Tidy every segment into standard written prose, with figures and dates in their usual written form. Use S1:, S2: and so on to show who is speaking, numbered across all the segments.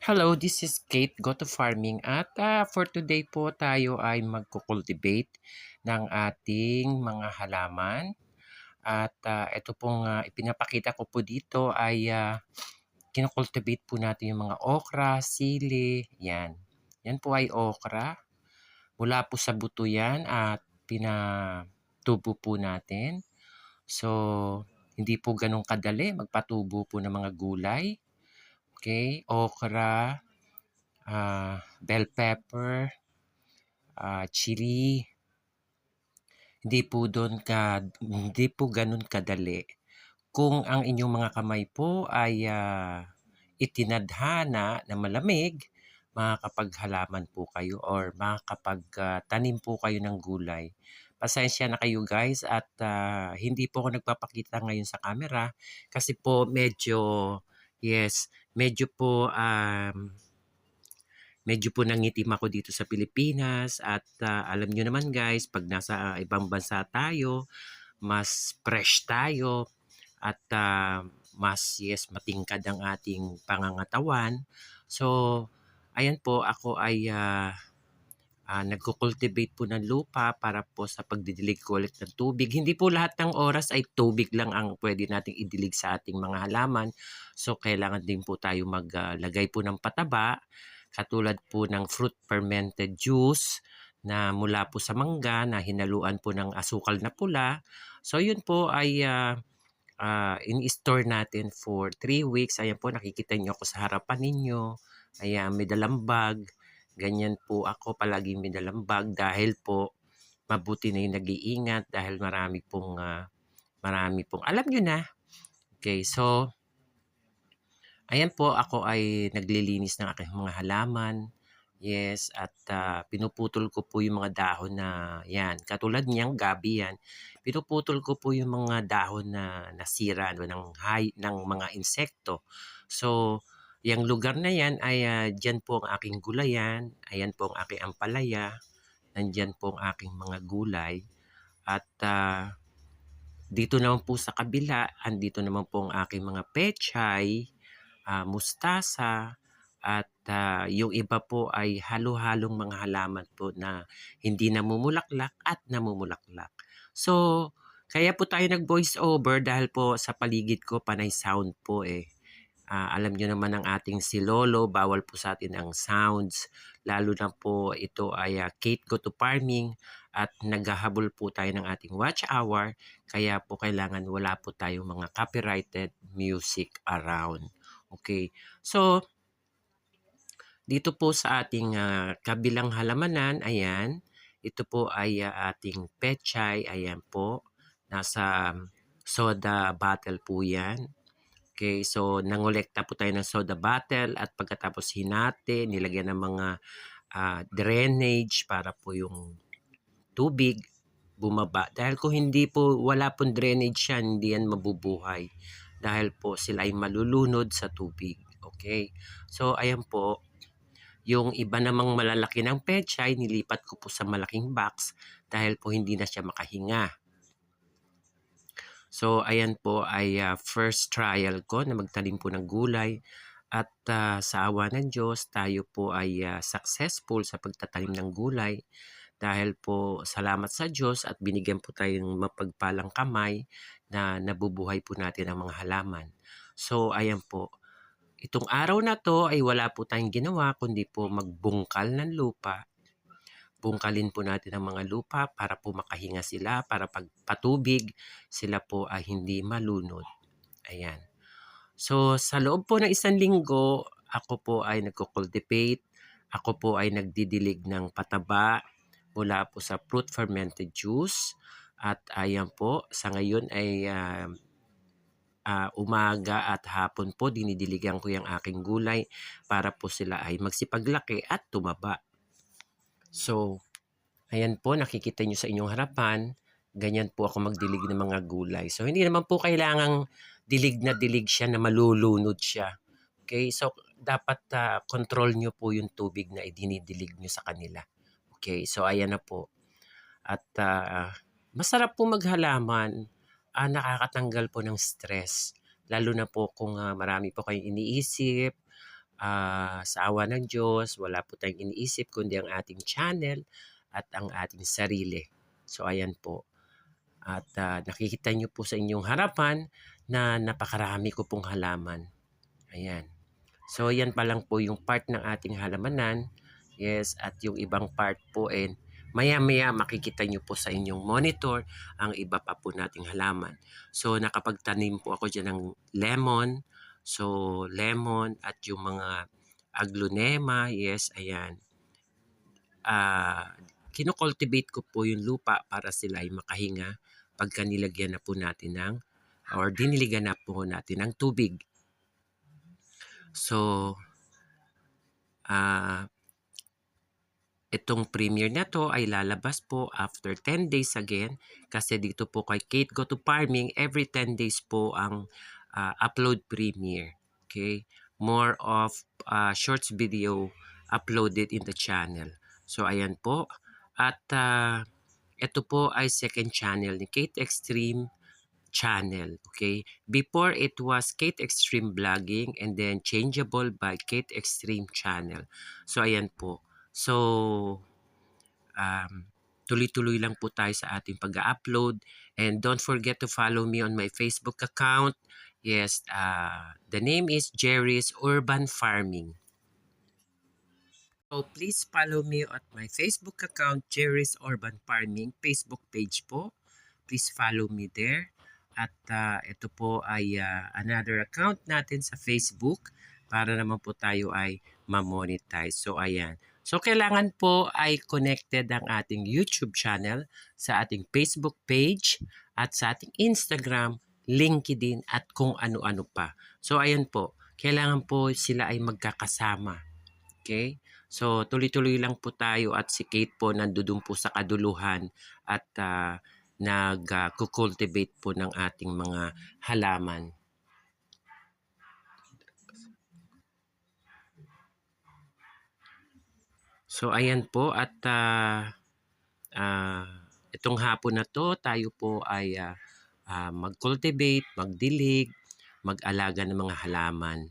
S1: Hello, this is Kate, Go to Farming at for today po tayo ay magkukultivate ng ating mga halaman at ito pong ipinapakita ko po dito ay kinocultivate po natin yung mga okra, sili, yan. Yan po ay okra. Mula po sa buto yan at pinatubo po natin. So, hindi po ganun kadali magpatubo po ng mga gulay. Okay, okra, bell pepper, chili. Hindi po gano'n kadali. Kung ang inyong mga kamay po ay itinadhana na malamig, makakapaghalaman po kayo or makakapagtanim po kayo ng gulay. Pasensya na kayo guys at hindi po ako nagpapakita ngayon sa camera kasi po medyo po nangitim ako dito sa Pilipinas at alam nyo naman guys, pag nasa ibang bansa tayo, mas fresh tayo at mas matingkad ang ating pangangatawan. So, ayan po, ako ay nagko-cultivate po ng lupa para po sa pagdidilig ko ulit ng tubig. Hindi po lahat ng oras ay tubig lang ang pwede nating idilig sa ating mga halaman. So, kailangan din po tayo maglagay po ng pataba katulad po ng fruit fermented juice na mula po sa mangga na hinaluan po ng asukal na pula. So yun po ay in-store natin for 3 weeks. Ayan po, nakikita niyo ako sa harapan ninyo. Ayan, may dalang bag. Ganyan po ako, palaging may dalang bag dahil po mabuti na yung nag-iingat dahil marami pong alam nyo na. Okay, so ayan po, ako ay naglilinis ng aking mga halaman. Yes, at pinuputol ko po yung mga dahon na yan. Katulad niyang gabi yan. Pinuputol ko po yung mga dahon na nasira ng mga insekto. So, yung lugar na yan ay dyan po ang aking gulayan. Ayan po ang aking ampalaya. Nandyan po ang aking mga gulay. At dito naman po sa kabila, andito naman po ang aking mga pechay, mustasa, at yung iba po ay halo-halong mga halaman po na hindi namumulaklak at namumulaklak. So, kaya po tayo nag-voice over dahil po sa paligid ko panay sound po eh. Alam nyo naman ang ating si Lolo, bawal po sa atin ang sounds. Lalo na po ito ay Kate Go to Farming at naghahabol po tayo ng ating watch hour. Kaya po kailangan wala po tayong mga copyrighted music around. Okay, so dito po sa ating kabilang halamanan, ayan, ito po ay ating pechay, ayan po, nasa soda bottle po yan. Okay, so nangolekta po tayo ng soda bottle at pagkatapos hinati, nilagyan ng mga drainage para po yung tubig bumaba. Dahil kung hindi po, wala pong drainage yan, hindi yan mabubuhay. Dahil po sila ay malulunod sa tubig. Okay, so ayan po, yung iba namang malalaki ng pechay, nilipat ko po sa malaking box dahil po hindi na siya makahinga. So, ayan po ay first trial ko na magtanim po ng gulay. At sa awa ng Diyos, tayo po ay successful sa pagtatanim ng gulay. Dahil po salamat sa Diyos at binigyan po tayo ng mapagpalang kamay na nabubuhay po natin ang mga halaman. So, ayan po. Itong araw na to ay wala po tayong ginawa kundi po magbungkal ng lupa. Bungkalin po natin ang mga lupa para po makahinga sila, para pag patubig, sila po ay hindi malunod. Ayan. So, sa loob po ng 1 linggo, ako po ay nagko-cultivate. Ako po ay nagdidilig ng pataba mula po sa fruit fermented juice. At ayan po, sa ngayon ay umaga at hapon po dinidiligan ko yung aking gulay para po sila ay magsipaglaki at tumaba. So, ayan po, nakikita nyo sa inyong harapan, ganyan po ako magdilig ng mga gulay. So, hindi naman po kailangang dilig na dilig siya na malulunod siya. Okay, so dapat control nyo po yung tubig na idinidilig nyo sa kanila. Okay, so ayan na po. At masarap po maghalaman, nakakatanggal po ng stress. Lalo na po kung marami po kayong iniisip, sa awa ng Diyos, wala po tayong iniisip kundi ang ating channel at ang ating sarili. So ayan po. At nakikita niyo po sa inyong harapan na napakarami ko pong halaman. Ayan. So yan pa lang po yung part ng ating halamanan. Yes, at yung ibang part po maya-maya makikita nyo po sa inyong monitor ang iba pa po nating halaman. So nakapagtanim po ako dyan ng lemon. So lemon at yung mga aglonema, yes, ayan. Kinocultivate ko po yung lupa para sila ay makahinga pagka nilagyan na po natin ng or diniligan na po natin ng tubig. So, itong premiere na to ay lalabas po after 10 days again kasi dito po kay Kate Go to Farming every 10 days po ang upload premiere. Okay? More of shorts video uploaded in the channel. So ayan po. At ito po ay second channel ni Kate Extreme channel. Okay? Before it was Kate Extreme Vlogging and then changeable by Kate Extreme channel. So ayan po. So, tuloy-tuloy lang po tayo sa ating pag-upload. And don't forget to follow me on my Facebook account. Yes, the name is Jerry's Urban Farming. So, please follow me at my Facebook account, Jerry's Urban Farming, Facebook page po. Please follow me there. At ito po ay another account natin sa Facebook para naman po tayo ay ma-monetize. So, ayan. So, kailangan po ay connected ang ating YouTube channel sa ating Facebook page at sa ating Instagram, LinkedIn at kung ano-ano pa. So, ayan po. Kailangan po sila ay magkakasama. Okay? So, tuloy-tuloy lang po tayo at si Kate po nandoon po sa kaduluhan at nag-cultivate po ng ating mga halaman. So ayan po at itong hapon na to tayo po ay mag-cultivate, magdilig, mag-alaga ng mga halaman.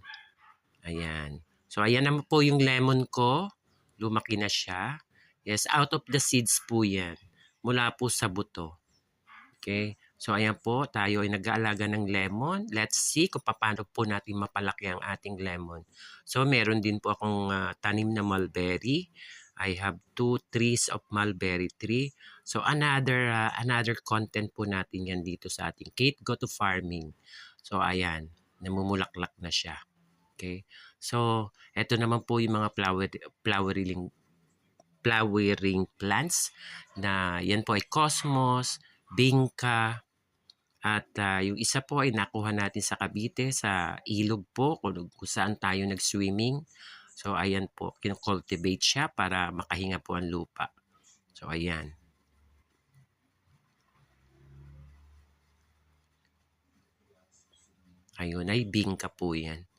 S1: Ayan. So ayan naman po yung lemon ko. Lumaki na siya. Yes, out of the seeds po yan. Mula po sa buto. Okay? So ayan po, tayo ay nag-aalaga ng lemon. Let's see kung paano po natin mapalaki ang ating lemon. So meron din po akong tanim na mulberry. I have 2 trees of mulberry tree. So another content po natin yan dito sa ating Kate Go to Farming. So ayan, namumulaklak na siya. Okay? So eto naman po yung mga flowering plants na yan po ay cosmos, bingka, at yung isa po ay nakuha natin sa Cavite, sa ilog po kung saan tayo nag-swimming. So ayan po, kinocultivate siya para makahinga po ang lupa. So ayan. Ayun ay bingka po yan.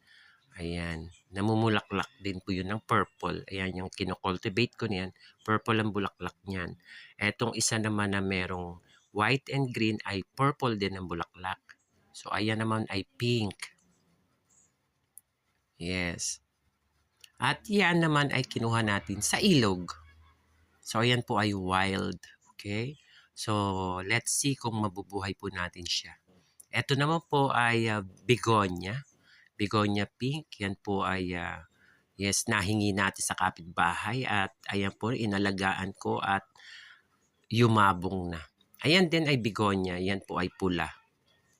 S1: Ayan, namumulaklak din po yun ng purple. Ayan, yung kinocultivate ko niyan, purple ang bulaklak niyan. Etong isa naman na merong white and green ay purple din ang bulaklak. So, ayan naman ay pink. Yes. At yan naman ay kinuha natin sa ilog. So, ayan po ay wild. Okay? So, let's see kung mabubuhay po natin siya. Ito naman po ay begonia. Begonia pink. Yan po ay yes, nahingi natin sa kapitbahay at ayan po, inalagaan ko at yumabong na. Ayan din ay begonia. Yan po ay pula.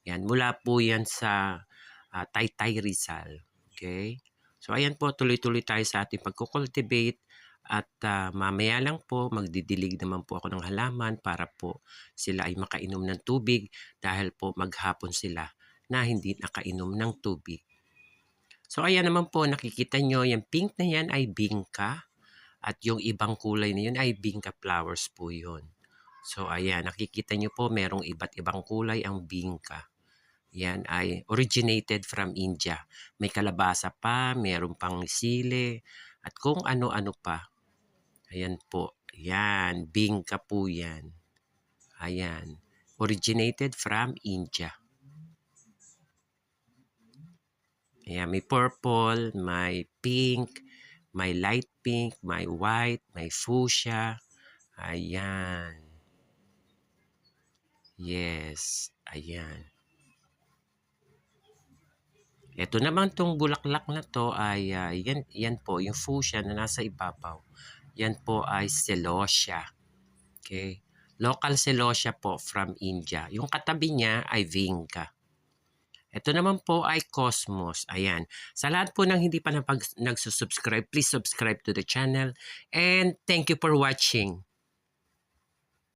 S1: Yan, mula po yan sa Taytay Rizal. Okay? So ayan po, tuloy-tuloy tayo sa ating pagkukultivate at mamaya lang po, magdidilig naman po ako ng halaman para po sila ay makainom ng tubig dahil po maghapon sila na hindi nakainom ng tubig. So ayan naman po, nakikita nyo, yung pink na yan ay bingka at yung ibang kulay na yun ay bingka flowers po yun. So ayan, nakikita nyo po, merong iba't ibang kulay ang bingka. Yan ay originated from India. May kalabasa pa, meron pang sili, at kung ano-ano pa. Ayan po, yan, bingka po yan. Ayan, originated from India. Ayan, may purple, may pink, may light pink, may white, may fuchsia. Ayan. Yes. Ayan. Ito naman tong bulaklak na to ay yan po, yung fuchsia na nasa ibabaw. Yan po ay celosia. Okay? Local celosia po from India. Yung katabi niya ay vinca. Ito naman po ay Cosmos. Ayan. Sa lahat po ng hindi pa nagsusubscribe, please subscribe to the channel. And thank you for watching.